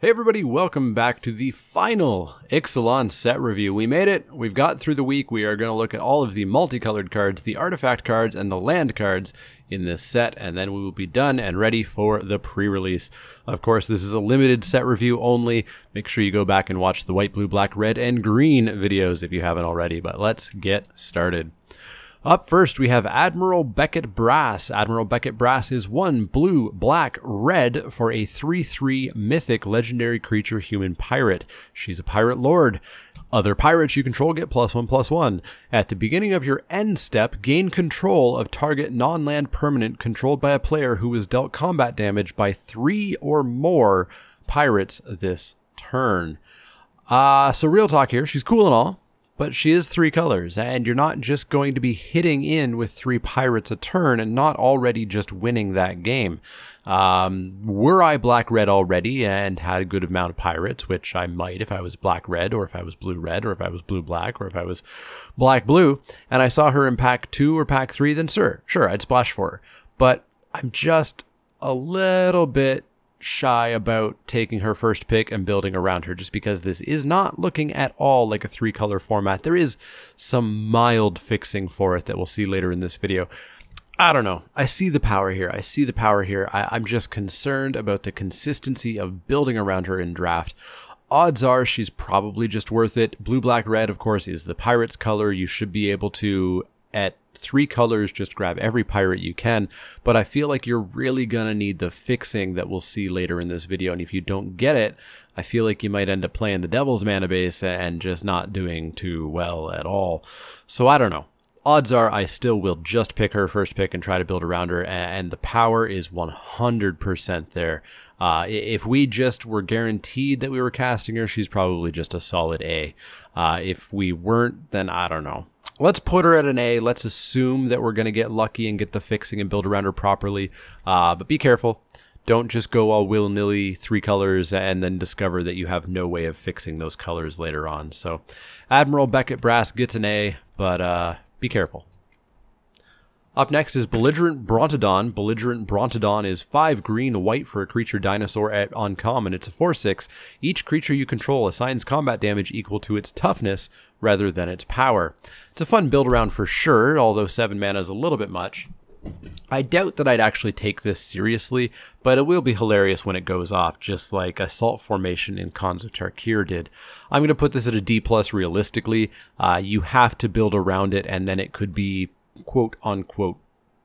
Hey everybody, welcome back to the final Ixalan set review. We made it. We've got through the week. We are going to look at all of the multicolored cards, the artifact cards, and the land cards in this set, and then we will be done and ready for the pre-release. Of course, this is a limited set review only. Make sure you go back and watch the white, blue, black, red, and green videos if you haven't already, but let's get started. Up first, we have Admiral Becket Brass. Admiral Becket Brass is 1 blue, black, red for a 3/3 mythic legendary creature human pirate. She's a pirate lord. Other pirates you control get +1/+1. At the beginning of your end step, gain control of target non-land permanent controlled by a player who was dealt combat damage by 3 or more pirates this turn. So real talk here, she's cool and all, but she is 3 colors, and you're not just going to be hitting in with 3 pirates a turn and not already just winning that game. Were I black-red already and had a good amount of pirates, which I might if I was black-red, or if I was blue-red, or if I was blue-black, or if I was black-blue, and I saw her in pack 2 or pack 3, then sure, I'd splash for her. But I'm just a little bit shy about taking her first pick and building around her, just because this is not looking at all like a 3-color format. There is some mild fixing for it that we'll see later in this video. I don't know. I see the power here. I'm just concerned about the consistency of building around her in draft. Odds are she's probably just worth it. Blue, black, red, of course, is the pirate's color. You should be able to, at 3 colors, just grab every pirate you can, but I feel like you're really gonna need the fixing that we'll see later in this video, and if you don't get it, I feel like you might end up playing the Devil's Mana base and just not doing too well at all. So I don't know. Odds are I still will just pick her first pick and try to build around her, and the power is 100% there. If we just were guaranteed that we were casting her, she's probably just a solid A. If we weren't, then I don't know. Let's put her at an A. Let's assume that we're going to get lucky and get the fixing and build around her properly. But be careful. Don't just go all willy-nilly 3 colors and then discover that you have no way of fixing those colors later on. So Admiral Becket Brass gets an A, but be careful. Up next is Belligerent Bronty Don. Belligerent Bronty Don is 5 green, white for a creature dinosaur at uncommon. It's a 4/6. Each creature you control assigns combat damage equal to its toughness rather than its power. It's a fun build around for sure, although 7 mana is a little bit much. I doubt that I'd actually take this seriously, but it will be hilarious when it goes off, just like Assault Formation in Khans of Tarkir did. I'm going to put this at a D+ realistically. You have to build around it, and then it could be quote-unquote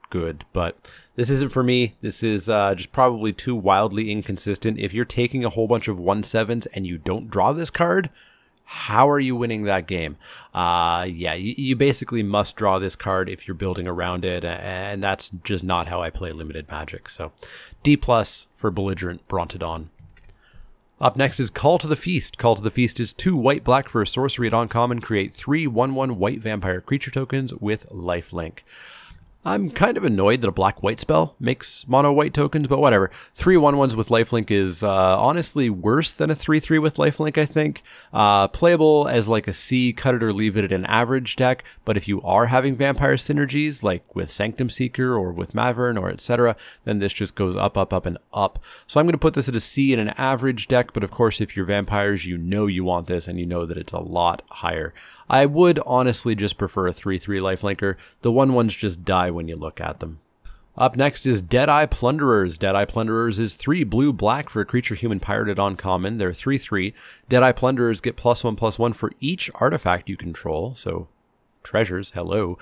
good, but this isn't for me. This is just probably too wildly inconsistent. If you're taking a whole bunch of 1/7s and you don't draw this card, how are you winning that game? Yeah, you basically must draw this card if you're building around it, and that's just not how I play limited Magic. So D+ for Belligerent Bronty Don. Up next is Call to the Feast. Call to the Feast is 2 white, black for a sorcery at uncommon. Create 3 1/1 white vampire creature tokens with lifelink. I'm kind of annoyed that a black-white spell makes mono-white tokens, but whatever. 3 1/1s with lifelink is honestly worse than a 3/3 with lifelink, I think. Playable as like a C, cut it or leave it in an average deck, but if you are having vampire synergies, like with Sanctum Seeker or with Mavern or etc., then this just goes up, up, up, and up. So I'm going to put this at a C in an average deck, but of course if you're vampires, you know you want this, and you know that it's a lot higher. I would honestly just prefer a 3/3 lifelinker. The 1/1s just die when you look at them. Up next is Deadeye Plunderers. Deadeye Plunderers is 3 blue, black for a creature human pirate at uncommon. They're 3/3. Deadeye Plunderers get +1/+1 for each artifact you control, so treasures, hello.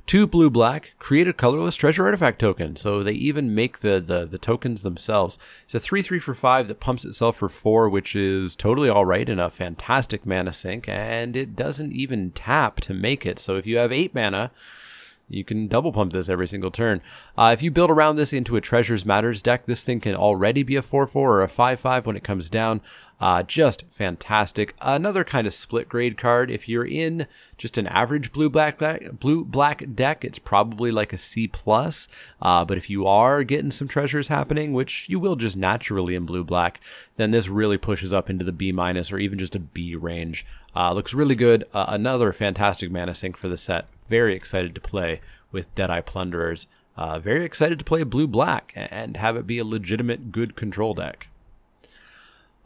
2 blue, black, create a colorless treasure artifact token. So they even make the tokens themselves. It's a 3/3 for 5 that pumps itself for 4, which is totally alright in a fantastic mana sink, and it doesn't even tap to make it. So if you have 8 mana, you can double pump this every single turn. If you build around this into a Treasures Matters deck, this thing can already be a 4/4 or a 5/5 when it comes down. Just fantastic. Another kind of split grade card. If you're in just an average blue-black deck, it's probably like a C+. But if you are getting some treasures happening, which you will just naturally in blue-black, then this really pushes up into the B- or even just a B range. Looks really good. Another fantastic mana sink for the set. Very excited to play with Deadeye Plunderers. Very excited to play blue-black and have it be a legitimate good control deck.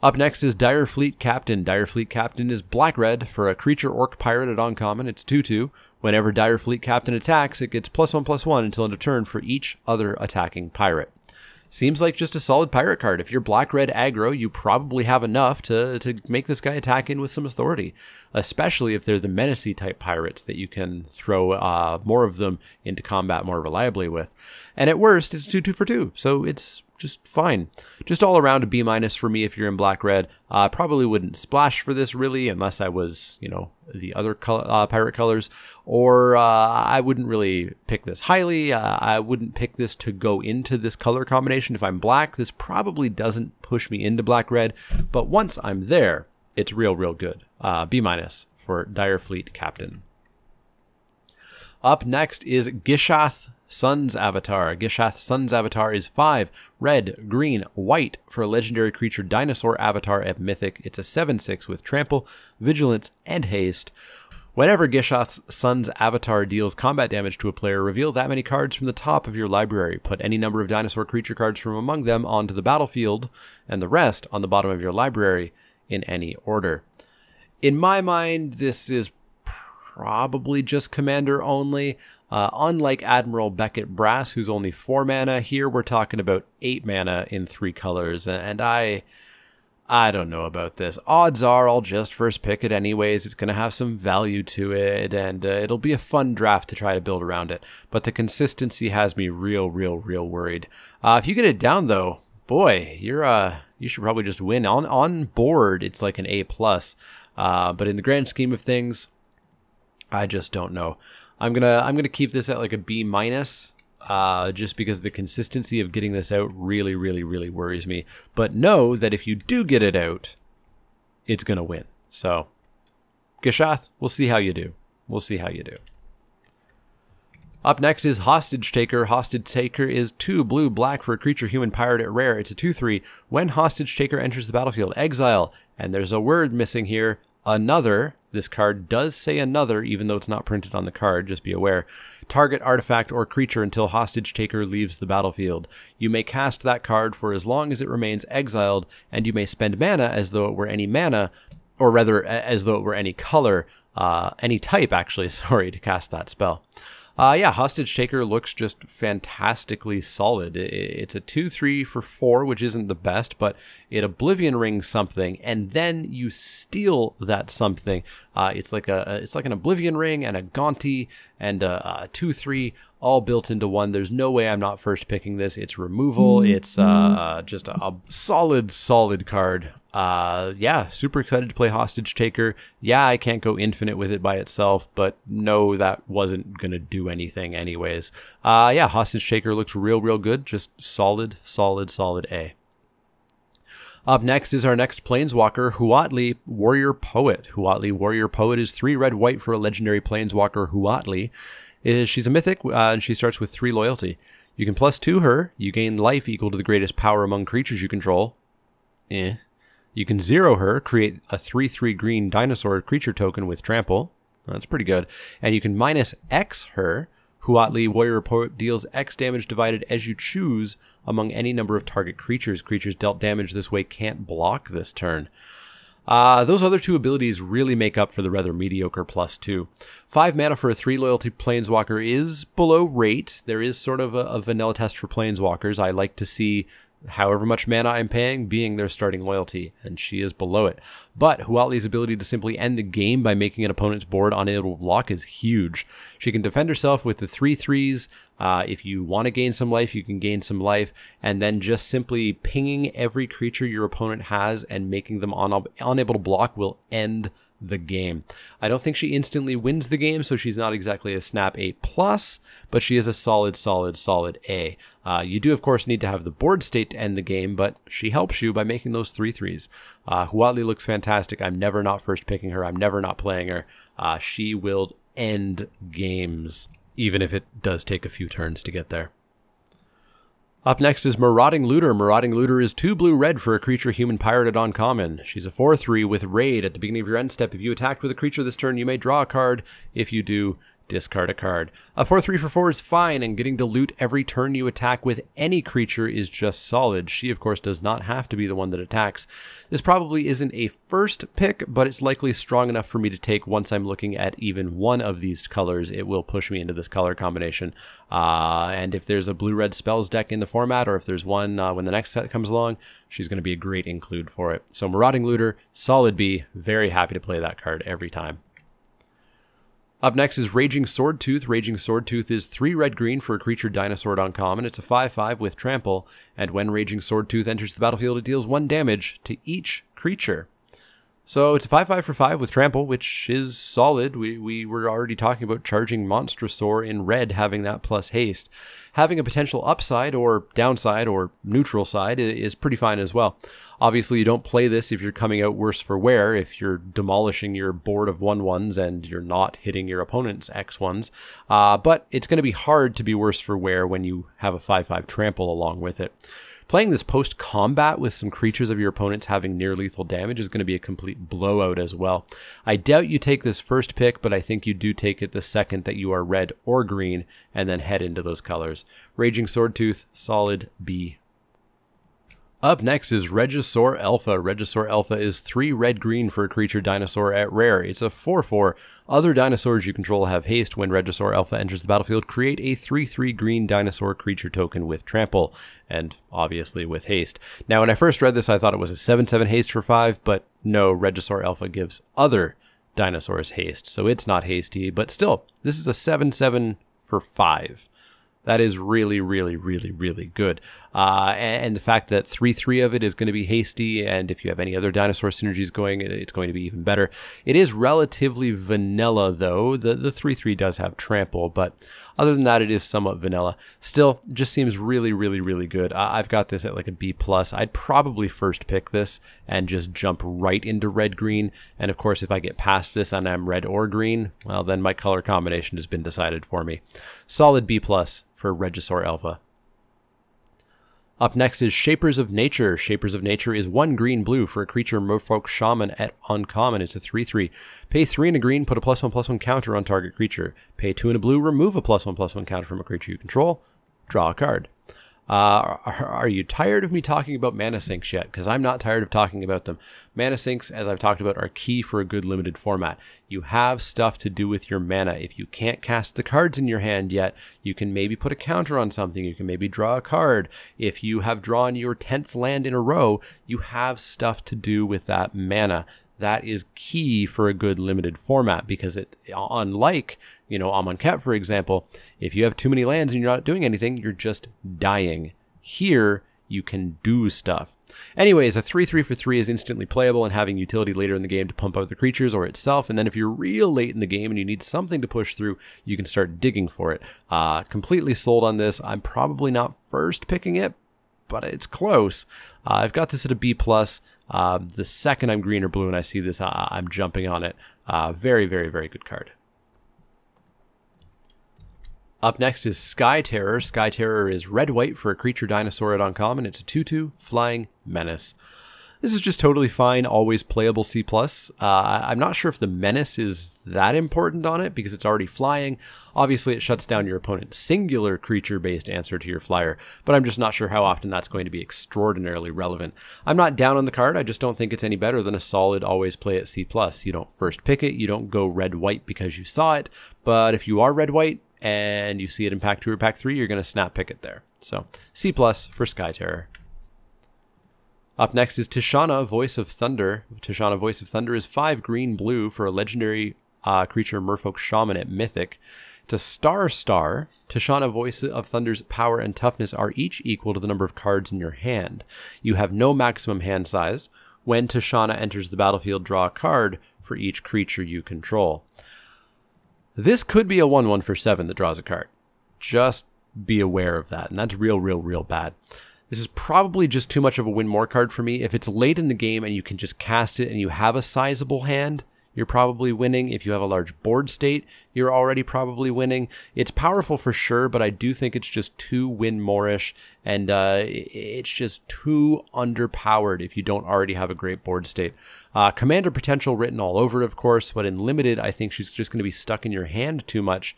Up next is Dire Fleet Captain. Dire Fleet Captain is black-red for a creature orc pirate at uncommon. It's 2/2. Whenever Dire Fleet Captain attacks, it gets +1/+1 until end of turn for each other attacking pirate. Seems like just a solid pirate card. If you're black-red aggro, you probably have enough to make this guy attack in with some authority, especially if they're the menacey type pirates that you can throw more of them into combat more reliably with. And at worst, it's 2/2 for 2, so it's just fine. Just all around a B- for me if you're in black-red. Probably wouldn't splash for this really unless I was, you know, the other pirate colors, or I wouldn't really pick this highly. I wouldn't pick this to go into this color combination. If I'm black, this probably doesn't push me into black-red, but once I'm there, it's real good. B- for Dire Fleet Captain. Up next is Gishath Sun's Avatar. Gishath Sun's Avatar is 5 red, green, white for a legendary creature dinosaur avatar at Mythic. It's a 7/6 with trample, vigilance, and haste. Whenever Gishath Sun's Avatar deals combat damage to a player, reveal that many cards from the top of your library. Put any number of dinosaur creature cards from among them onto the battlefield, and the rest on the bottom of your library in any order. In my mind, this is probably just commander only. Unlike Admiral Becket Brass, who's only 4 mana, here we're talking about 8 mana in 3 colors, and I don't know about this. Odds are I'll just first pick it anyways. It's going to have some value to it, and it'll be a fun draft to try to build around it. But the consistency has me real worried. If you get it down though, boy, you should probably just win. On board, it's like an A+. But in the grand scheme of things, I just don't know. I'm gonna keep this at like a B-, just because the consistency of getting this out really worries me. But know that if you do get it out, it's gonna win. So, Gishath, we'll see how you do. We'll see how you do. Up next is Hostage Taker. Hostage Taker is 2 blue-black for a creature human pirate at rare. It's a 2/3. When Hostage Taker enters the battlefield, exile. And there's a word missing here. Another. This card does say another, even though it's not printed on the card, just be aware. Target artifact or creature until Hostage Taker leaves the battlefield. You may cast that card for as long as it remains exiled, and you may spend mana as though it were any mana, or rather, as though it were any color, any type, actually, sorry, to cast that spell. Yeah, Hostage Taker looks just fantastically solid. It's a 2/3 for 4, which isn't the best, but it Oblivion Rings something, and then you steal that something. It's like an Oblivion Ring and a Gaunty and a 2/3 all built into one. There's no way I'm not first picking this. It's removal. It's just a solid card. Yeah, super excited to play Hostage Taker. Yeah, I can't go infinite with it by itself, but no, that wasn't gonna do anything anyways. Yeah, Hostage Taker looks real good. Just solid A. Up next is our next Planeswalker, Huatli Warrior Poet. Huatli Warrior Poet is 3 red-white for a legendary Planeswalker, Huatli. She's a mythic, and she starts with 3 loyalty. You can +2 her. You gain life equal to the greatest power among creatures you control. You can 0 her, create a 3/3 green dinosaur creature token with trample. That's pretty good. And you can -X her. Huatli Warrior Poet deals X damage divided as you choose among any number of target creatures. Creatures dealt damage this way can't block this turn. Those other 2 abilities really make up for the rather mediocre +2. 5 mana for a 3 loyalty Planeswalker is below rate. There is sort of a vanilla test for Planeswalkers. I like to see however much mana I'm paying being their starting loyalty, and she is below it. But Huatli's ability to simply end the game by making an opponent's board unable to block is huge. She can defend herself with the 3/3s. If you want to gain some life, you can gain some life, and then just simply pinging every creature your opponent has and making them unable to block will end the game. I don't think she instantly wins the game, so she's not exactly a snap A+, but she is a solid A. You do, of course, need to have the board state to end the game, but she helps you by making those 3/3s. Huatli looks fantastic. I'm never not first picking her. I'm never not playing her. She will end games, even if it does take a few turns to get there. Up next is Marauding Looter. Marauding Looter is 2 blue-red for a creature human pirate at uncommon. She's a 4/3 with Raid. At the beginning of your end step, if you attacked with a creature this turn, you may draw a card. If you do, discard a card. A 4/3 for 4 is fine, and getting to loot every turn you attack with any creature is just solid. She, of course, does not have to be the one that attacks. This probably isn't a first pick, but it's likely strong enough for me to take once I'm looking at even one of these colors. It will push me into this color combination. And if there's a blue-red spells deck in the format, or if there's one when the next set comes along, she's going to be a great include for it. So Marauding Looter, solid B. Very happy to play that card every time. Up next is Raging Swordtooth. Raging Swordtooth is 3 red-green for a creature dinosaur uncommon. It's a 5/5 with trample, and when Raging Swordtooth enters the battlefield, it deals 1 damage to each creature. So it's a 5/5 for 5 with trample, which is solid. We were already talking about charging Monstrosaur in red, having that plus haste. Having a potential upside or downside or neutral side is pretty fine as well. Obviously, you don't play this if you're coming out worse for wear, if you're demolishing your board of 1/1s and you're not hitting your opponent's X1s. But it's going to be hard to be worse for wear when you have a 5/5 trample along with it. Playing this post-combat with some creatures of your opponents having near-lethal damage is going to be a complete blowout as well. I doubt you take this first pick, but I think you do take it the second that you are red or green, and then head into those colors. Raging Swordtooth, solid B. Up next is Regisaur Alpha. Regisaur Alpha is 3 red-green for a creature dinosaur at rare. It's a 4/4. Other dinosaurs you control have haste. When Regisaur Alpha enters the battlefield, create a 3/3 green dinosaur creature token with trample, and obviously with haste. Now, when I first read this, I thought it was a 7/7 haste for 5, but no, Regisaur Alpha gives other dinosaurs haste, so it's not hasty, but still, this is a 7/7 for 5. That is really, really, really, really good. And the fact that 3/3 of it is going to be hasty, and if you have any other dinosaur synergies going, it's going to be even better. It is relatively vanilla, though. The 3/3 does have trample, but other than that, it is somewhat vanilla. Still, it just seems really, really, really good. I've got this at like a B+. I'd probably first pick this and just jump right into red-green. And of course, if I get past this and I'm red or green, well, then my color combination has been decided for me. Solid B+ for Regisaur Alpha. Up next is Shapers of Nature. Shapers of Nature is 1 green-blue for a creature Merfolk Shaman at uncommon. It's a 3/3. Pay 3 and a green, put a +1/+1 counter on target creature. Pay 2 and a blue, remove a +1/+1 counter from a creature you control. Draw a card. Are you tired of me talking about mana sinks yet? Because I'm not tired of talking about them. Mana sinks, as I've talked about, are key for a good limited format. You have stuff to do with your mana. If you can't cast the cards in your hand yet, you can maybe put a counter on something. You can maybe draw a card. If you have drawn your 10th land in a row, you have stuff to do with that mana. That is key for a good limited format, because it, unlike, Amonkhet, for example, if you have too many lands and you're not doing anything, you're just dying. Here, you can do stuff. Anyways, a 3/3 for 3 is instantly playable and having utility later in the game to pump out the creatures or itself, and then if you're real late in the game and you need something to push through, you can start digging for it. Completely sold on this. I'm probably not first picking it, but it's close. I've got this at a B+. The second I'm green or blue and I see this, I'm jumping on it. Very, very, very good card. Up next is Skyterror. Skyterror is red-white for a creature dinosaur at uncommon. It's a 2/2 flying menace. This is just totally fine, always playable C+. I'm not sure if the menace is that important on it because it's already flying. Obviously, it shuts down your opponent's singular creature-based answer to your flyer, but I'm just not sure how often that's going to be extraordinarily relevant. I'm not down on the card, I just don't think it's any better than a solid always play at C+. You don't first pick it, you don't go red-white because you saw it, but if you are red-white and you see it in Pack 2 or Pack 3, you're going to snap pick it there. So, C+ for Skyterror. Up next is Tishana, Voice of Thunder. Tishana, Voice of Thunder is 5 green-blue for a legendary creature Merfolk Shaman at Mythic. It's a star. Tishana, Voice of Thunder's power and toughness are each equal to the number of cards in your hand. You have no maximum hand size. When Tishana enters the battlefield, draw a card for each creature you control. This could be a 1/1 for 7 that draws a card. Just be aware of that, and that's real, real, real bad. This is probably just too much of a win more card for me. If it's late in the game and you can just cast it and you have a sizable hand, you're probably winning. If you have a large board state, you're already probably winning. It's powerful for sure, but I do think it's just too win more-ish, and it's just too underpowered if you don't already have a great board state. Commander potential written all over it, of course, but in limited, I think she's just going to be stuck in your hand too much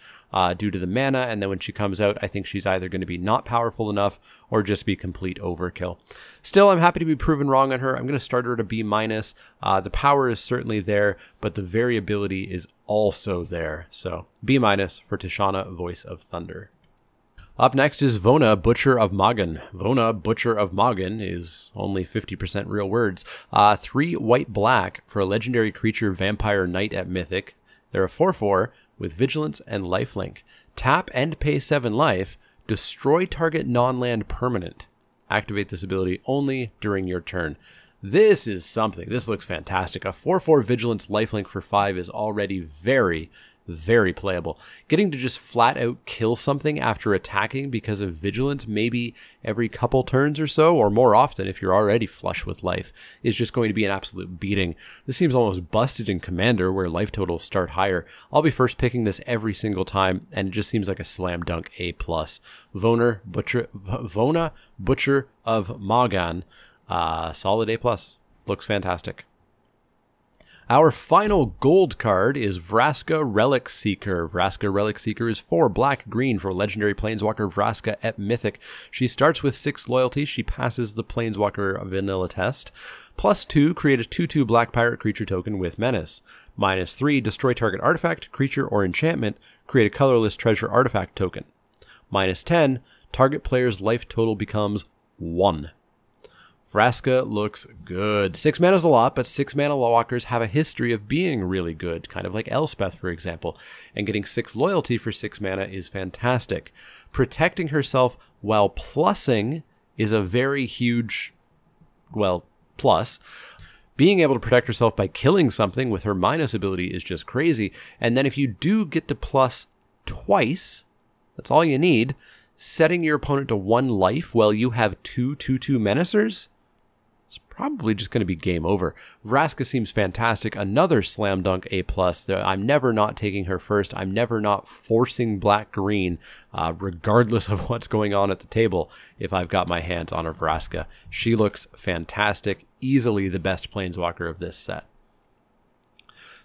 due to the mana, and then when she comes out, I think she's either going to be not powerful enough or just be complete overkill. Still, I'm happy to be proven wrong on her. I'm going to start her at a B-. The power is certainly there, but the variability is also there. So B- for Tishana, Voice of Thunder. Up next is Vona, Butcher of Magan. Vona, Butcher of Magan is only 50% real words. 3 white-black for a legendary creature vampire knight at Mythic. They're a 4/4 with Vigilance and Lifelink. Tap and pay 7 life. Destroy target non-land permanent. Activate this ability only during your turn. This is something. This looks fantastic. A 4/4 Vigilance Lifelink for 5 is already very, very playable. Getting to just flat out kill something after attacking because of Vigilance, maybe every couple turns or so, or more often if you're already flush with life, is just going to be an absolute beating. This seems almost busted in Commander, where life totals start higher. I'll be first picking this every single time, and it just seems like a slam dunk A+. Vona, Butcher of Magan, solid A+. Looks fantastic. Our final gold card is Braska Relic Seeker. Braska Relic Seeker is 4 black-green for legendary planeswalker Braska at Mythic. She starts with 6 loyalty. She passes the planeswalker vanilla test. +2, create a 2/2 black pirate creature token with menace. -3, destroy target artifact, creature, or enchantment. Create a colorless treasure artifact token. -10, target player's life total becomes 1. Braska looks good. 6 mana is a lot, but 6 mana walkers have a history of being really good, kind of like Elspeth, for example. And getting 6 loyalty for 6 mana is fantastic. Protecting herself while plussing is a very huge, well, plus. Being able to protect herself by killing something with her minus ability is just crazy. And then if you do get to plus twice, that's all you need, setting your opponent to 1 life while you have 2 2/2 menacers, it's probably just going to be game over. Braska seems fantastic. Another slam dunk A+. I'm never not taking her first. I'm never not forcing black-green, regardless of what's going on at the table, if I've got my hands on a Braska. She looks fantastic. Easily the best planeswalker of this set.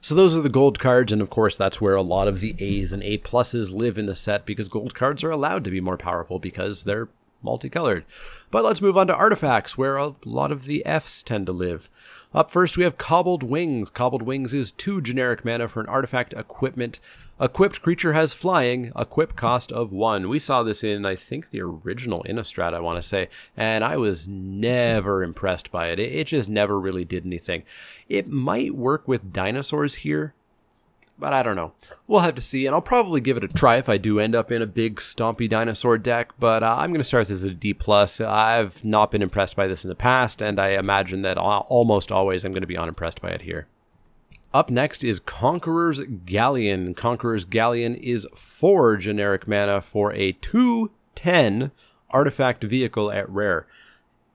So those are the gold cards, and of course that's where a lot of the A's and A+ live in the set, because gold cards are allowed to be more powerful because they're multicolored. But let's move on to artifacts, where a lot of the F's tend to live. Up first, we have Cobbled Wings. Cobbled Wings is 2 generic mana for an artifact equipment. Equipped creature has flying, equip cost of 1. We saw this in, I think, the original Innistrad, I want to say, and I was never impressed by it. It just never really did anything. It might work with dinosaurs here, but I don't know. We'll have to see, and I'll probably give it a try if I do end up in a big stompy dinosaur deck, but I'm going to start this as a D+. I've not been impressed by this in the past, and I imagine that almost always I'm going to be unimpressed by it here. Up next is Conqueror's Galleon. Conqueror's Galleon is 4 generic mana for a 2/10 artifact vehicle at rare.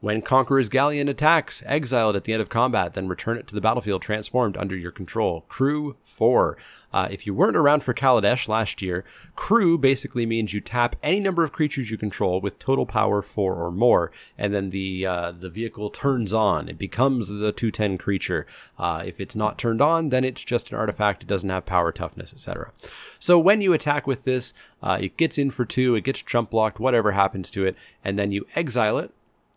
When Conqueror's Galleon attacks, exile it at the end of combat, then return it to the battlefield transformed under your control. Crew 4. If you weren't around for Kaladesh last year, Crew basically means you tap any number of creatures you control with total power 4 or more, and then the vehicle turns on. It becomes the 2/10 creature. If it's not turned on, then it's just an artifact. It doesn't have power, toughness, etc. So when you attack with this, it gets in for 2, it gets jump blocked, whatever happens to it, and then you exile it.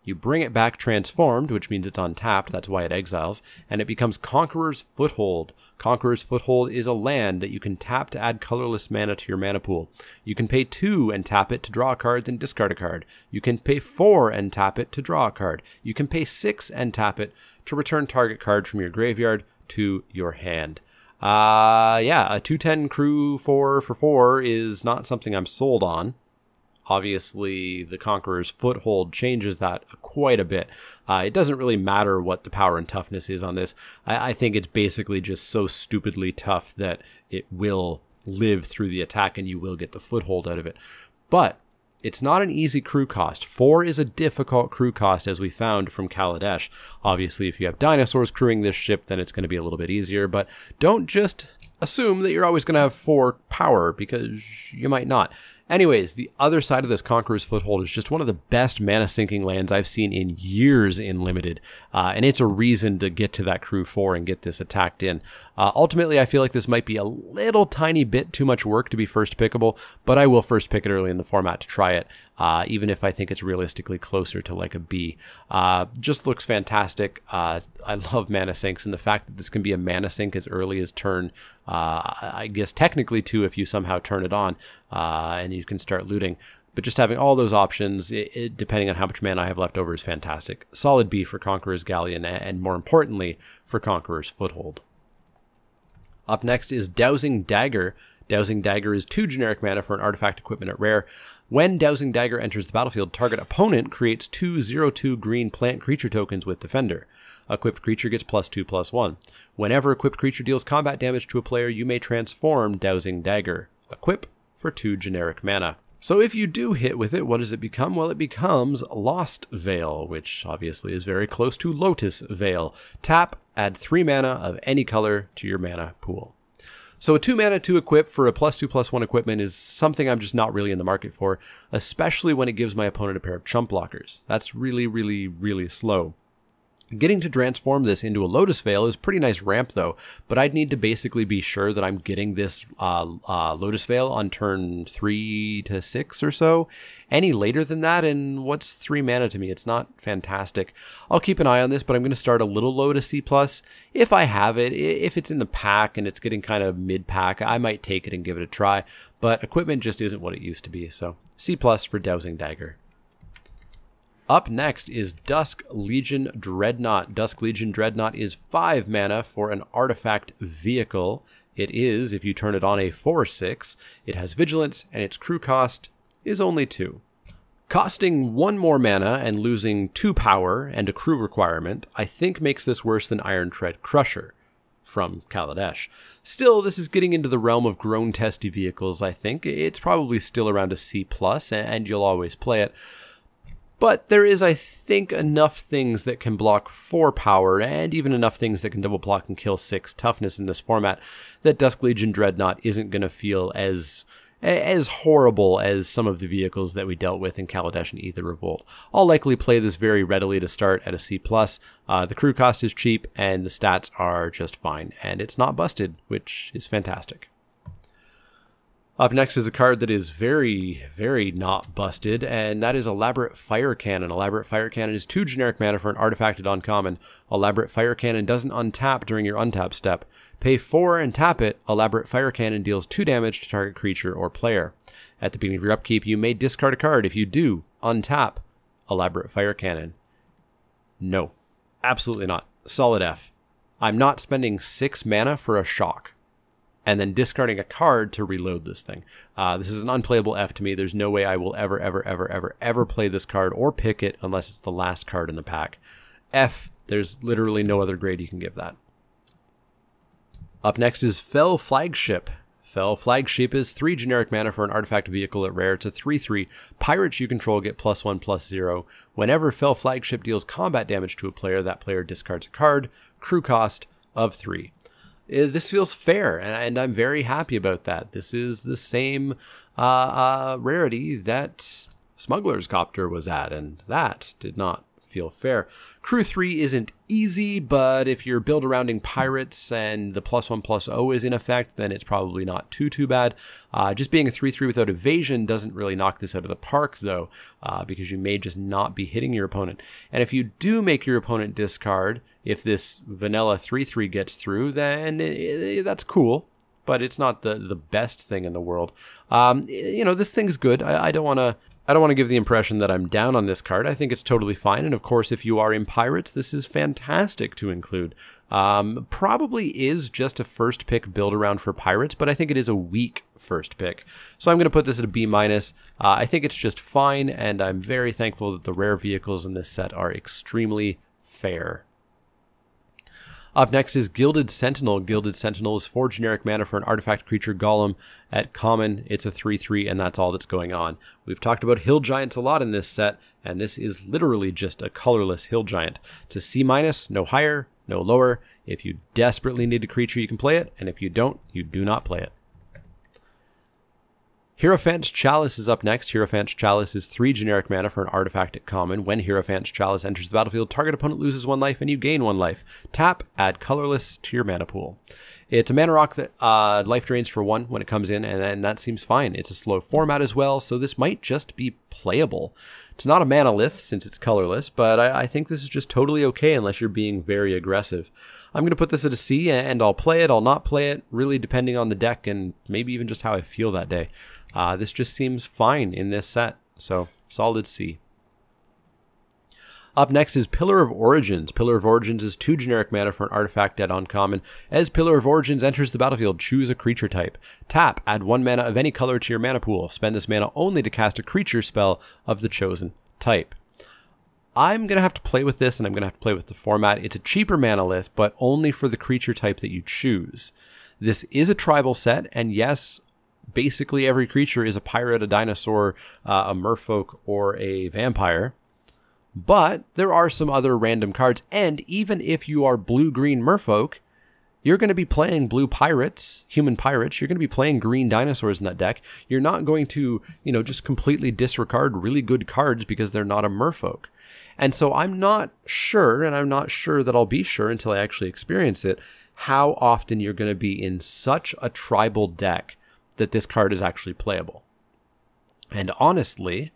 You bring it back transformed, which means it's untapped, that's why it exiles, and it becomes Conqueror's Foothold. Conqueror's Foothold is a land that you can tap to add colorless mana to your mana pool. You can pay 2 and tap it to draw a card, then discard a card. You can pay 4 and tap it to draw a card. You can pay 6 and tap it to return target card from your graveyard to your hand. Yeah, a 2/10 Crew 4 for 4 is not something I'm sold on. Obviously, the Conqueror's Foothold changes that quite a bit. It doesn't really matter what the power and toughness is on this. I think it's basically just so stupidly tough that it will live through the attack and you will get the foothold out of it. But it's not an easy crew cost. 4 is a difficult crew cost, as we found from Kaladesh. Obviously, if you have dinosaurs crewing this ship, then it's going to be a little bit easier, but don't just assume that you're always going to have 4 power, because you might not. Anyways, the other side of this Conqueror's Foothold is just one of the best mana sinking lands I've seen in years in Limited, and it's a reason to get to that crew 4 and get this attacked in. Ultimately, I feel like this might be a little tiny bit too much work to be first pickable, but I will first pick it early in the format to try it, even if I think it's realistically closer to like a B. Just looks fantastic. I love mana sinks, and the fact that this can be a mana sink as early as turn, I guess technically 2 if you somehow turn it on, and you can start looting. But just having all those options, depending on how much mana I have left over, is fantastic. Solid B for Conqueror's Galleon, and more importantly, for Conqueror's Foothold. Up next is Dowsing Dagger. Dowsing Dagger is 2 generic mana for an artifact equipment at rare. When Dowsing Dagger enters the battlefield, target opponent creates 2 0/2 green plant creature tokens with Defender. Equipped creature gets +2/+1. Whenever equipped creature deals combat damage to a player, you may transform Dowsing Dagger. Equip for 2 generic mana. So if you do hit with it, what does it become? Well, it becomes Lost Veil, which obviously is very close to Lotus Veil. Tap, add 3 mana of any color to your mana pool. So a 2 mana to equip for a +2/+1 equipment is something I'm just not really in the market for, especially when it gives my opponent a pair of chump blockers. That's really, really, really slow. Getting to transform this into a Lotus Veil is pretty nice ramp though, but I'd need to basically be sure that I'm getting this Lotus Veil on turn 3 to 6 or so. Any later than that, and what's 3 mana to me? It's not fantastic. I'll keep an eye on this, but I'm going to start a little low to C+. If I have it, if it's in the pack and it's getting kind of mid-pack, I might take it and give it a try, but equipment just isn't what it used to be, so C+ for Dowsing Dagger. Up next is Dusk Legion Dreadnought. Dusk Legion Dreadnought is 5 mana for an artifact vehicle. It is, if you turn it on, a 4/6. It has vigilance, and its crew cost is only 2. Costing 1 more mana and losing 2 power and a crew requirement, I think makes this worse than Iron Tread Crusher from Kaladesh. Still, this is getting into the realm of grown testy vehicles, I think. It's probably still around a C+, and you'll always play it. But there is, I think, enough things that can block 4 power, and even enough things that can double block and kill 6 toughness in this format, that Dusk Legion Dreadnought isn't going to feel as horrible as some of the vehicles that we dealt with in Kaladesh and Aether Revolt. I'll likely play this very readily to start at a C+. The crew cost is cheap, and the stats are just fine, and it's not busted, which is fantastic. Up next is a card that is very, very not busted, and that is Elaborate Fire Cannon. Elaborate Fire Cannon is 2 generic mana for an artifacted uncommon. Elaborate Fire Cannon doesn't untap during your untap step. Pay 4 and tap it. Elaborate Fire Cannon deals 2 damage to target creature or player. At the beginning of your upkeep, you may discard a card. If you do, untap Elaborate Fire Cannon. No, absolutely not. Solid F. I'm not spending 6 mana for a shock and then discarding a card to reload this thing. This is an unplayable F to me. There's no way I will ever play this card or pick it unless it's the last card in the pack. F, there's literally no other grade you can give that. Up next is Fel Flagship. Fel Flagship is 3 generic mana for an artifact vehicle at rare. It's a 3/3. Pirates you control get +1/+0. Whenever Fel Flagship deals combat damage to a player, that player discards a card. Crew cost of 3. This feels fair, and I'm very happy about that. This is the same rarity that Smuggler's Copter was at, and that did not feel fair. Crew 3 isn't easy, but if you're build-arounding pirates and the +1/+0 is in effect, then it's probably not too bad. Just being a 3/3 without evasion doesn't really knock this out of the park, though, because you may just not be hitting your opponent. And if you do make your opponent discard, if this vanilla 3/3 gets through, then that's cool, but it's not the best thing in the world. You know, this thing's good. I don't want to give the impression that I'm down on this card. I think it's totally fine. And of course, if you are in Pirates, this is fantastic to include. Probably is just a first pick build around for Pirates, but I think it is a weak first pick. So I'm going to put this at a B-. I think it's just fine, and I'm very thankful that the rare vehicles in this set are extremely fair. Up next is Gilded Sentinel. Gilded Sentinel is 4 generic mana for an artifact creature Gollum. At common, it's a 3/3, and that's all that's going on. We've talked about Hill Giants a lot in this set, and this is literally just a colorless Hill Giant. It's a C-, no higher, no lower. If you desperately need a creature, you can play it, and if you don't, you do not play it. Hierophant's Chalice is up next. Hierophant's Chalice is 3 generic mana for an artifact at common. When Hierophant's Chalice enters the battlefield, target opponent loses 1 life and you gain 1 life. Tap, add colorless to your mana pool. It's a mana rock that life drains for 1 when it comes in, and then that seems fine. It's a slow format as well, so this might just be playable. It's not a manalith since it's colorless, but I think this is just totally okay unless you're being very aggressive. I'm going to put this at a C, and I'll play it, I'll not play it, really depending on the deck and maybe even just how I feel that day. This just seems fine in this set, so solid C. Up next is Pillar of Origins. Pillar of Origins is 2 generic mana for an artifact at uncommon. As Pillar of Origins enters the battlefield, choose a creature type. Tap, add 1 mana of any color to your mana pool. Spend this mana only to cast a creature spell of the chosen type. I'm going to have to play with this, and I'm going to have to play with the format. It's a cheaper manalith, but only for the creature type that you choose. This is a tribal set, and yes, basically every creature is a pirate, a dinosaur, a merfolk, or a vampire. But there are some other random cards, and even if you are blue-green merfolk, you're going to be playing blue pirates, human pirates. You're going to be playing green dinosaurs in that deck. You're not going to, just completely disregard really good cards because they're not a merfolk. And so I'm not sure, and I'm not sure that I'll be sure until I actually experience it, how often you're going to be in such a tribal deck that this card is actually playable. And honestly,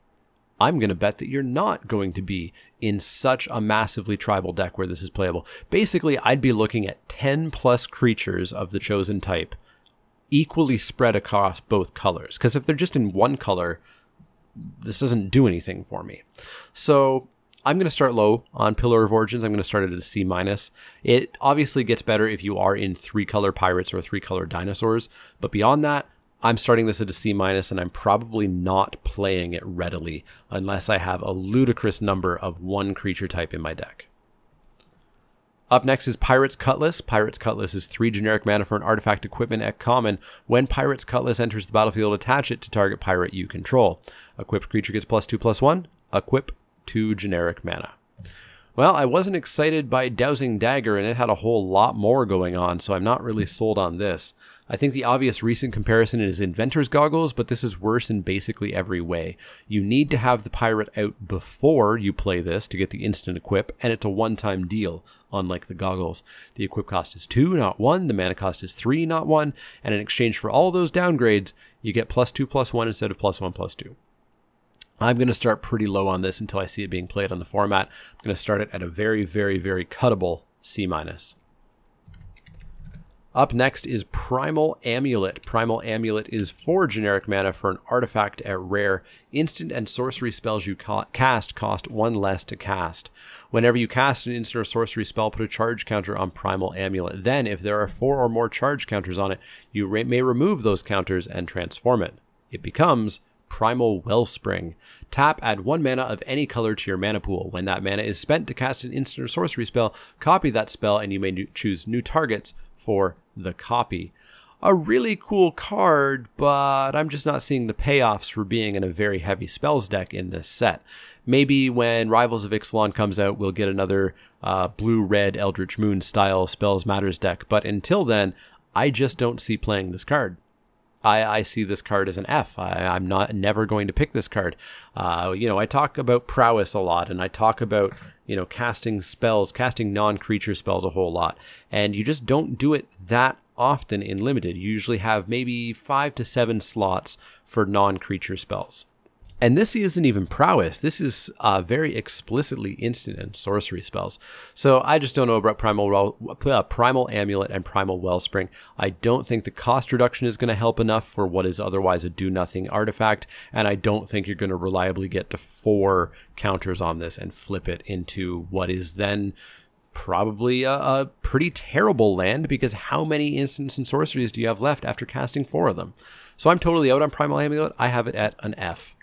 I'm going to bet that you're not going to be in such a massively tribal deck where this is playable. Basically, I'd be looking at 10 plus creatures of the chosen type equally spread across both colors. Because if they're just in one color, this doesn't do anything for me. So I'm going to start low on Pillar of Origins. I'm going to start it at a C-. It obviously gets better if you are in 3-color pirates or 3-color dinosaurs. But beyond that, I'm starting this at a C-, and I'm probably not playing it readily unless I have a ludicrous number of 1 creature type in my deck. Up next is Pirate's Cutlass. Pirate's Cutlass is 3 generic mana for an artifact equipment at common. When Pirate's Cutlass enters the battlefield, attach it to target pirate you control. Equipped creature gets +2/+1. Equip 2 generic mana. Well, I wasn't excited by Dowsing Dagger, and it had a whole lot more going on, so I'm not really sold on this. I think the obvious recent comparison is Inventor's Goggles, but this is worse in basically every way. You need to have the pirate out before you play this to get the instant equip, and it's a one-time deal, unlike the goggles. The equip cost is 2, not 1. The mana cost is 3, not 1. And in exchange for all those downgrades, you get +2/+1 instead of +1/+2. I'm going to start pretty low on this until I see it being played on the format. I'm going to start it at a very, very, very cuttable C-. Up next is Primal Amulet. Primal Amulet is 4 generic mana for an artifact at rare. Instant and sorcery spells you cast cost 1 less to cast. Whenever you cast an instant or sorcery spell, put a charge counter on Primal Amulet. Then, if there are 4 or more charge counters on it, you may remove those counters and transform it. It becomes Primal Wellspring. Tap, add 1 mana of any color to your mana pool. When that mana is spent to cast an instant or sorcery spell, copy that spell and you may choose new targets for the copy. A really cool card, but I'm just not seeing the payoffs for being in a very heavy spells deck in this set. Maybe when Rivals of Ixalan comes out, we'll get another blue-red Eldritch Moon style Spells Matters deck, but until then, I just don't see playing this card. I see this card as an F. I'm never going to pick this card. I talk about prowess a lot, and I talk about, casting spells, casting non-creature spells a whole lot. And you just don't do it that often in Limited. You usually have maybe 5 to 7 slots for non-creature spells. And this isn't even prowess. This is very explicitly instant and sorcery spells. So I just don't know about Primal Amulet and Primal Wellspring. I don't think the cost reduction is going to help enough for what is otherwise a do-nothing artifact, and I don't think you're going to reliably get to 4 counters on this and flip it into what is then probably a pretty terrible land, because how many instants and sorceries do you have left after casting 4 of them? So I'm totally out on Primal Amulet. I have it at an F.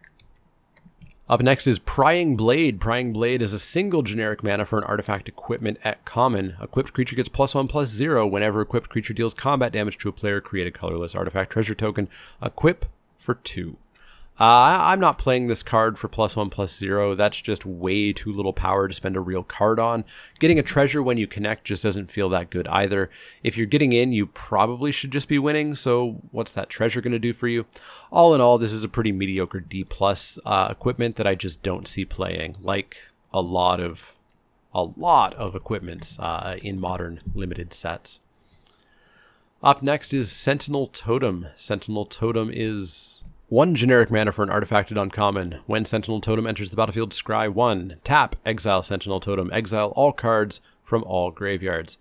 Up next is Prying Blade. Prying Blade is a single generic mana for an artifact equipment at common. Equipped creature gets +1/+0. Whenever equipped creature deals combat damage to a player, create a colorless artifact treasure token. Equip for 2. I'm not playing this card for +1/+0. That's just way too little power to spend a real card on. Getting a treasure when you connect just doesn't feel that good either. If you're getting in, you probably should just be winning, so what's that treasure going to do for you? All in all, this is a pretty mediocre D+ equipment that I just don't see playing, like a lot of equipments in modern limited sets. Up next is Sentinel Totem. Sentinel Totem is 1 generic mana for an artifacted uncommon. When Sentinel Totem enters the battlefield, scry 1. Tap, exile Sentinel Totem. Exile all cards from all graveyards.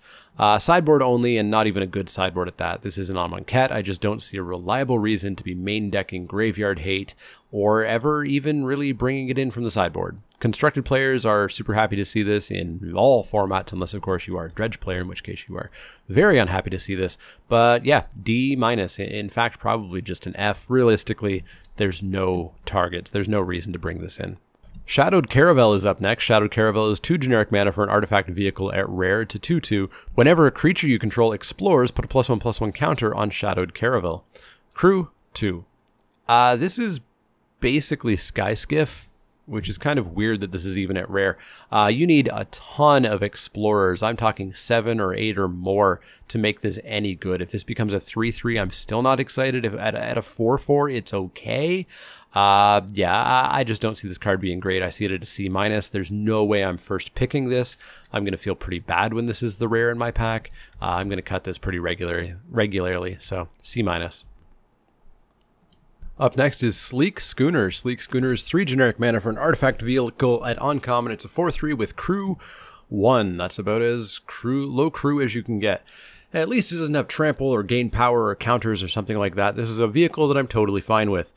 Sideboard only, and not even a good sideboard at that. This is an Amonkhet. I just don't see a reliable reason to be main decking Graveyard Hate, or ever even really bringing it in from the sideboard. Constructed players are super happy to see this in all formats, unless of course you are a Dredge player, in which case you are very unhappy to see this. But yeah, D-. In fact, probably just an F. Realistically, there's no targets. There's no reason to bring this in. Shadowed Caravelle is up next. Shadowed Caravelle is 2 generic mana for an artifact vehicle at rare to 2/2. Whenever a creature you control explores, put a +1/+1 counter on Shadowed Caravelle. Crew 2. This is basically Sky Skiff, which is kind of weird that this is even at rare. You need a ton of explorers. I'm talking 7 or 8 or more to make this any good. If this becomes a 3/3, I'm still not excited. If at a 4/4, it's okay. Yeah, I just don't see this card being great. I see it at a C-. There's no way I'm first picking this. I'm going to feel pretty bad when this is the rare in my pack. I'm going to cut this pretty regularly, so C-. Up next is Sleek Schooners. Sleek Schooners, 3 generic mana for an artifact vehicle at uncommon. It's a 4/3 with crew 1. That's about as low crew as you can get. At least it doesn't have trample or gain power or counters or something like that. This is a vehicle that I'm totally fine with.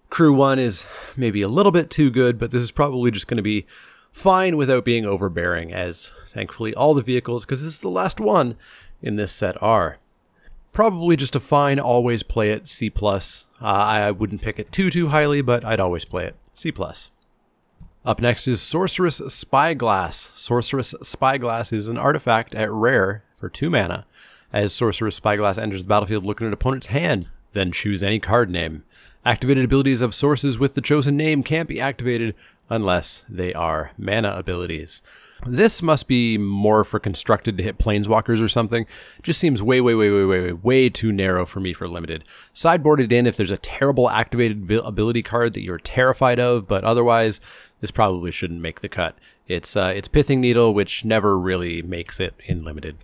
Crew 1 is maybe a little bit too good, but this is probably just going to be fine without being overbearing, as thankfully all the vehicles, because this is the last one in this set, are. Probably just a fine, always play it, C+. I wouldn't pick it too highly, but I'd always play it, C+. Up next is Sorceress Spyglass. Sorceress Spyglass is an artifact at rare for 2 mana. As Sorceress Spyglass enters the battlefield, look at an opponent's hand, then choose any card name. Activated abilities of sources with the chosen name can't be activated unless they are mana abilities. This must be more for constructed to hit planeswalkers or something. Just seems way too narrow for me for limited. Sideboard it in if there's a terrible activated ability card that you're terrified of, but otherwise this probably shouldn't make the cut. It's Pithing Needle, which never really makes it in limited.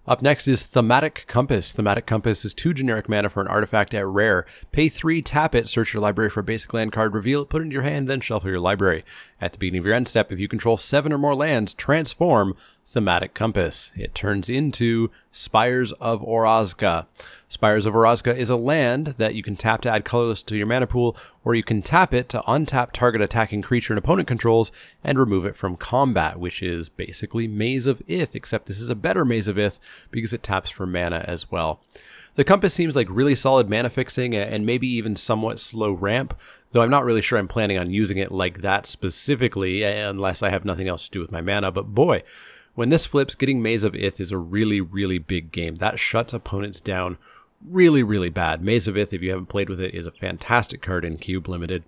Up next is Thematic Compass. Thematic Compass is 2 generic mana for an artifact at rare. Pay 3, tap it, search your library for a basic land card, reveal it, put it into your hand, then shuffle your library. At the beginning of your end step, if you control 7 or more lands, transform Thematic Compass. It turns into Spires of Orazca. Spires of Orazca is a land that you can tap to add colorless to your mana pool, or you can tap it to untap target attacking creature an opponent controls and remove it from combat, which is basically Maze of Ith, except this is a better Maze of Ith because it taps for mana as well. The Compass seems like really solid mana fixing and maybe even somewhat slow ramp, though I'm not really sure I'm planning on using it like that specifically unless I have nothing else to do with my mana, but boy, when this flips, getting Maze of Ith is a really big game. That shuts opponents down really bad. Maze of Ith, if you haven't played with it, is a fantastic card in Cube Limited.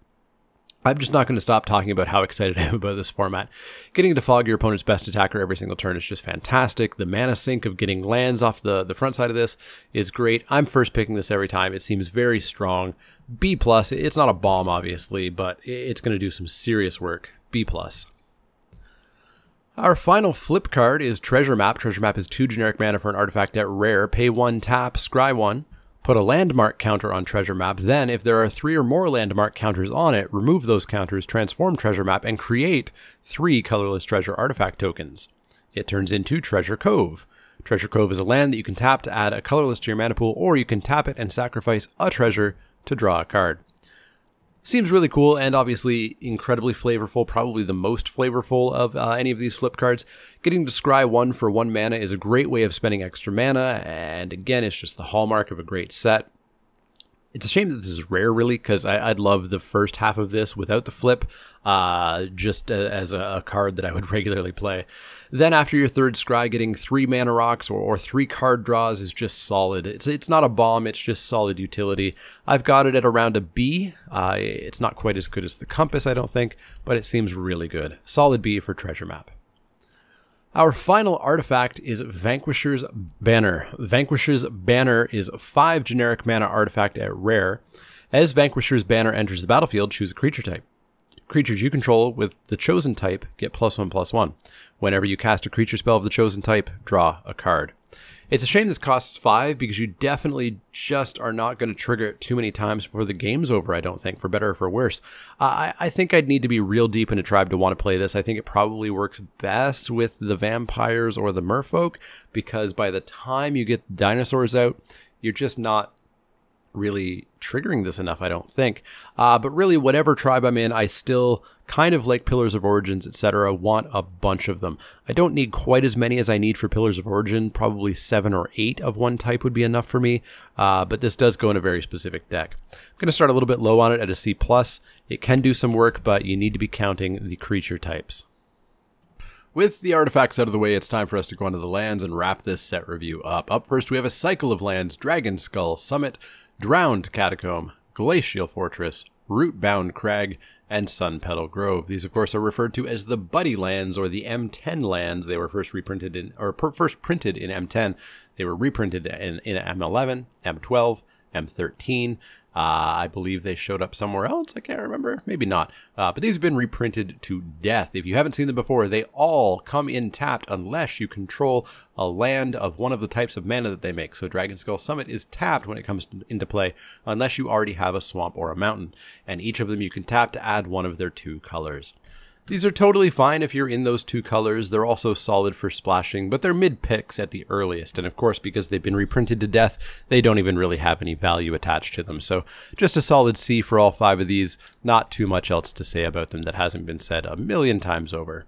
I'm just not going to stop talking about how excited I am about this format. Getting to fog your opponent's best attacker every single turn is just fantastic. The mana sink of getting lands off the front side of this is great. I'm first picking this every time. It seems very strong. B+, it's not a bomb obviously, but it's going to do some serious work. B+. Our final flip card is Treasure Map. Treasure Map is 2 generic mana for an artifact at rare. Pay 1, tap, scry 1. Put a landmark counter on Treasure Map. Then, if there are 3 or more landmark counters on it, remove those counters, transform Treasure Map, and create 3 colorless treasure artifact tokens. It turns into Treasure Cove. Treasure Cove is a land that you can tap to add a colorless to your mana pool, or you can tap it and sacrifice a treasure to draw a card. Seems really cool and obviously incredibly flavorful, probably the most flavorful of any of these flip cards. Getting to scry 1 for 1 mana is a great way of spending extra mana, and again, it's just the hallmark of a great set. It's a shame that this is rare, really, because I'd love the first half of this without the flip, just as a card that I would regularly play. Then after your third scry, getting 3 mana rocks or 3 card draws is just solid. It's not a bomb, it's just solid utility. I've got it at around a B. It's not quite as good as the Compass, I don't think, but it seems really good. Solid B for Treasure Map. Our final artifact is Vanquishers Banner. Vanquishers Banner is 5 generic mana artifact at rare. As Vanquishers Banner enters the battlefield, choose a creature type. Creatures you control with the chosen type get +1/+1. Whenever you cast a creature spell of the chosen type, draw a card. It's a shame this costs 5 because you definitely just are not going to trigger it too many times before the game's over, I don't think, for better or for worse. I think I'd need to be real deep in a tribe to want to play this. I think it probably works best with the vampires or the merfolk, because by the time you get dinosaurs out, you're just not really triggering this enough, I don't think. But really, whatever tribe I'm in, I still kind of like Pillars of Origins, etc. want a bunch of them. I don't need quite as many as I need for Pillars of Origin. Probably 7 or 8 of one type would be enough for me. But this does go in a very specific deck. I'm going to start a little bit low on it at a C+. It can do some work, but you need to be counting the creature types. With the artifacts out of the way, it's time for us to go onto the lands and wrap this set review up. Up first, we have a cycle of lands: Dragon Skull Summit, Drowned Catacomb, Glacial Fortress, Rootbound Crag, and Sunpetal Grove. These, of course, are referred to as the Buddy lands, or the M10 lands. They were first reprinted in, first printed in M10. They were reprinted in M11, M12, M13. I believe they showed up somewhere else. I can't remember. Maybe not. But these have been reprinted to death. If you haven't seen them before, they all come in tapped unless you control a land of one of the types of mana that they make. So Dragon Skull Summit is tapped when it comes into play unless you already have a swamp or a mountain. And each of them you can tap to add one of their 2 colors. These are totally fine if you're in those 2 colors. They're also solid for splashing, but they're mid-picks at the earliest. And of course, because they've been reprinted to death, they don't even really have any value attached to them. So just a solid C for all 5 of these. Not too much else to say about them that hasn't been said a million times over.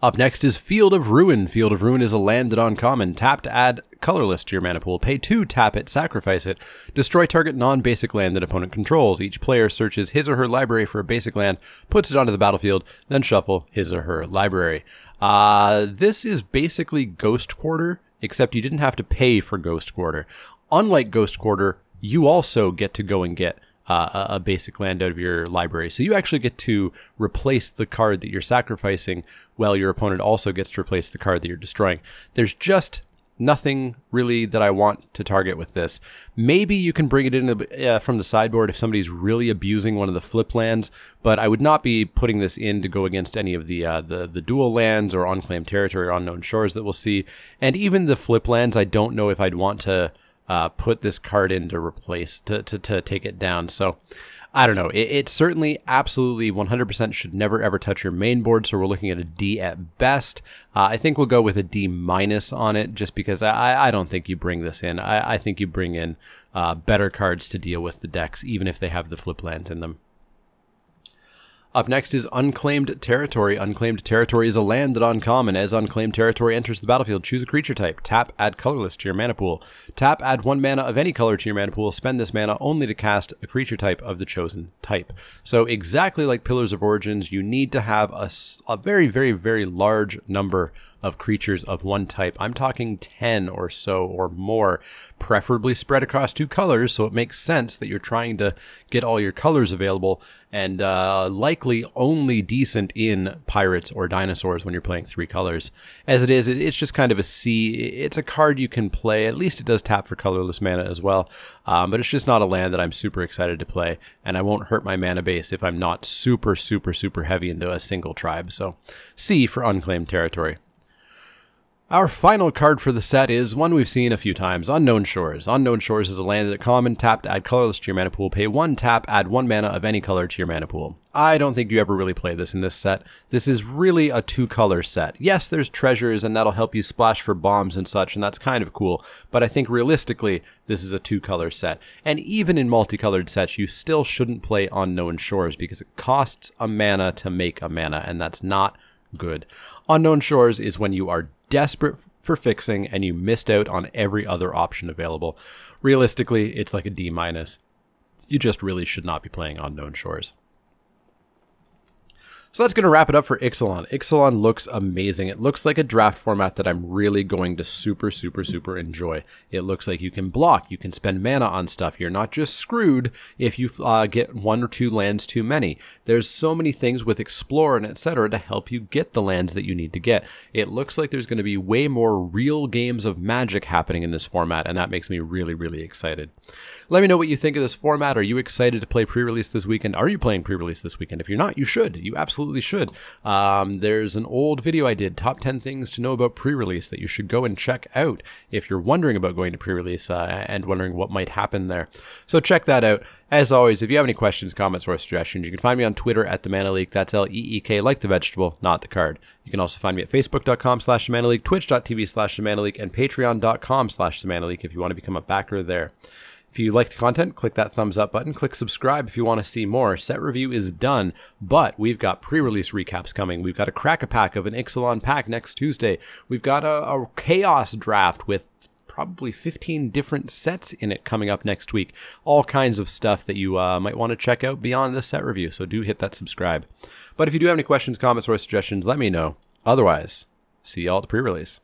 Up next is Field of Ruin. Field of Ruin is a land that uncommon. Tap to add colorless to your mana pool. Pay 2, tap it, sacrifice it. Destroy target non-basic land that opponent controls. Each player searches his or her library for a basic land, puts it onto the battlefield, then shuffle his or her library. This is basically Ghost Quarter, except you didn't have to pay for Ghost Quarter. Unlike Ghost Quarter, you also get to go and get a basic land out of your library. So you actually get to replace the card that you're sacrificing, while your opponent also gets to replace the card that you're destroying. There's just nothing really that I want to target with this. Maybe you can bring it in from the sideboard if somebody's really abusing one of the flip lands, but I would not be putting this in to go against any of the dual lands or Unclaimed Territory or Unknown Shores that we'll see. And even the flip lands, I don't know if I'd want to put this card in to replace, to take it down. So I don't know. It certainly absolutely 100% should never ever touch your main board. So we're looking at a D at best. I think we'll go with a D- on it, just because I don't think you bring this in. I think you bring in better cards to deal with the decks, even if they have the flip lands in them. Up next is Unclaimed Territory. Unclaimed Territory is a land that uncommon. As Unclaimed Territory enters the battlefield, choose a creature type. Tap, add colorless to your mana pool. Tap, add 1 mana of any color to your mana pool. Spend this mana only to cast a creature type of the chosen type. So exactly like Pillars of Origins, you need to have a very, very, very large number of creatures of one type. I'm talking 10 or so or more, preferably spread across 2 colors, so it makes sense that you're trying to get all your colors available, and likely only decent in pirates or dinosaurs when you're playing 3 colors. As it is, it's just kind of a C. It's a card you can play. At least it does tap for colorless mana as well, but it's just not a land that I'm super excited to play, and I won't hurt my mana base if I'm not super, super, super heavy into a single tribe. So C for Unclaimed Territory. Our final card for the set is one we've seen a few times, Unknown Shores. Unknown Shores is a land that common, tap to add colorless to your mana pool, pay 1, tap, add 1 mana of any color to your mana pool. I don't think you ever really play this in this set. This is really a 2-color set. Yes, there's treasures, and that'll help you splash for bombs and such, and that's kind of cool, but I think realistically, this is a 2-color set. And even in multicolored sets, you still shouldn't play Unknown Shores, because it costs a mana to make a mana, and that's not good. Unknown Shores is when you are desperate for fixing, and you missed out on every other option available. Realistically, it's like a D-. You just really should not be playing Unknown Shores. So that's going to wrap it up for Ixalan. Ixalan looks amazing. It looks like a draft format that I'm really going to super enjoy. It looks like you can block, you can spend mana on stuff. You're not just screwed if you get 1 or 2 lands too many. There's so many things with Explore and etc. to help you get the lands that you need to get. It looks like there's going to be way more real games of Magic happening in this format, and that makes me really excited. Let me know what you think of this format. Are you excited to play pre-release this weekend? Are you playing pre-release this weekend? If you're not, you should. You absolutely should. There's an old video I did, top 10 things to know about pre-release, that you should go and check out if you're wondering about going to pre-release and wondering what might happen there. So check that out. As always, if you have any questions, comments, or suggestions, you can find me on Twitter at @TheManaLeek. That's L-E-E-K, like the vegetable, not the card. You can also find me at Facebook.com/TheManaLeek, Twitch.tv/TheManaLeek, and Patreon.com/TheManaLeek if you want to become a backer there. If you like the content, click that thumbs up button. Click subscribe if you want to see more. Set review is done, but we've got pre-release recaps coming. We've got a crack-a-pack of an Ixalan pack next Tuesday. We've got a chaos draft with probably 15 different sets in it coming up next week. All kinds of stuff that you might want to check out beyond this set review, so do hit that subscribe. But if you do have any questions, comments, or suggestions, let me know. Otherwise, see y'all at the pre-release.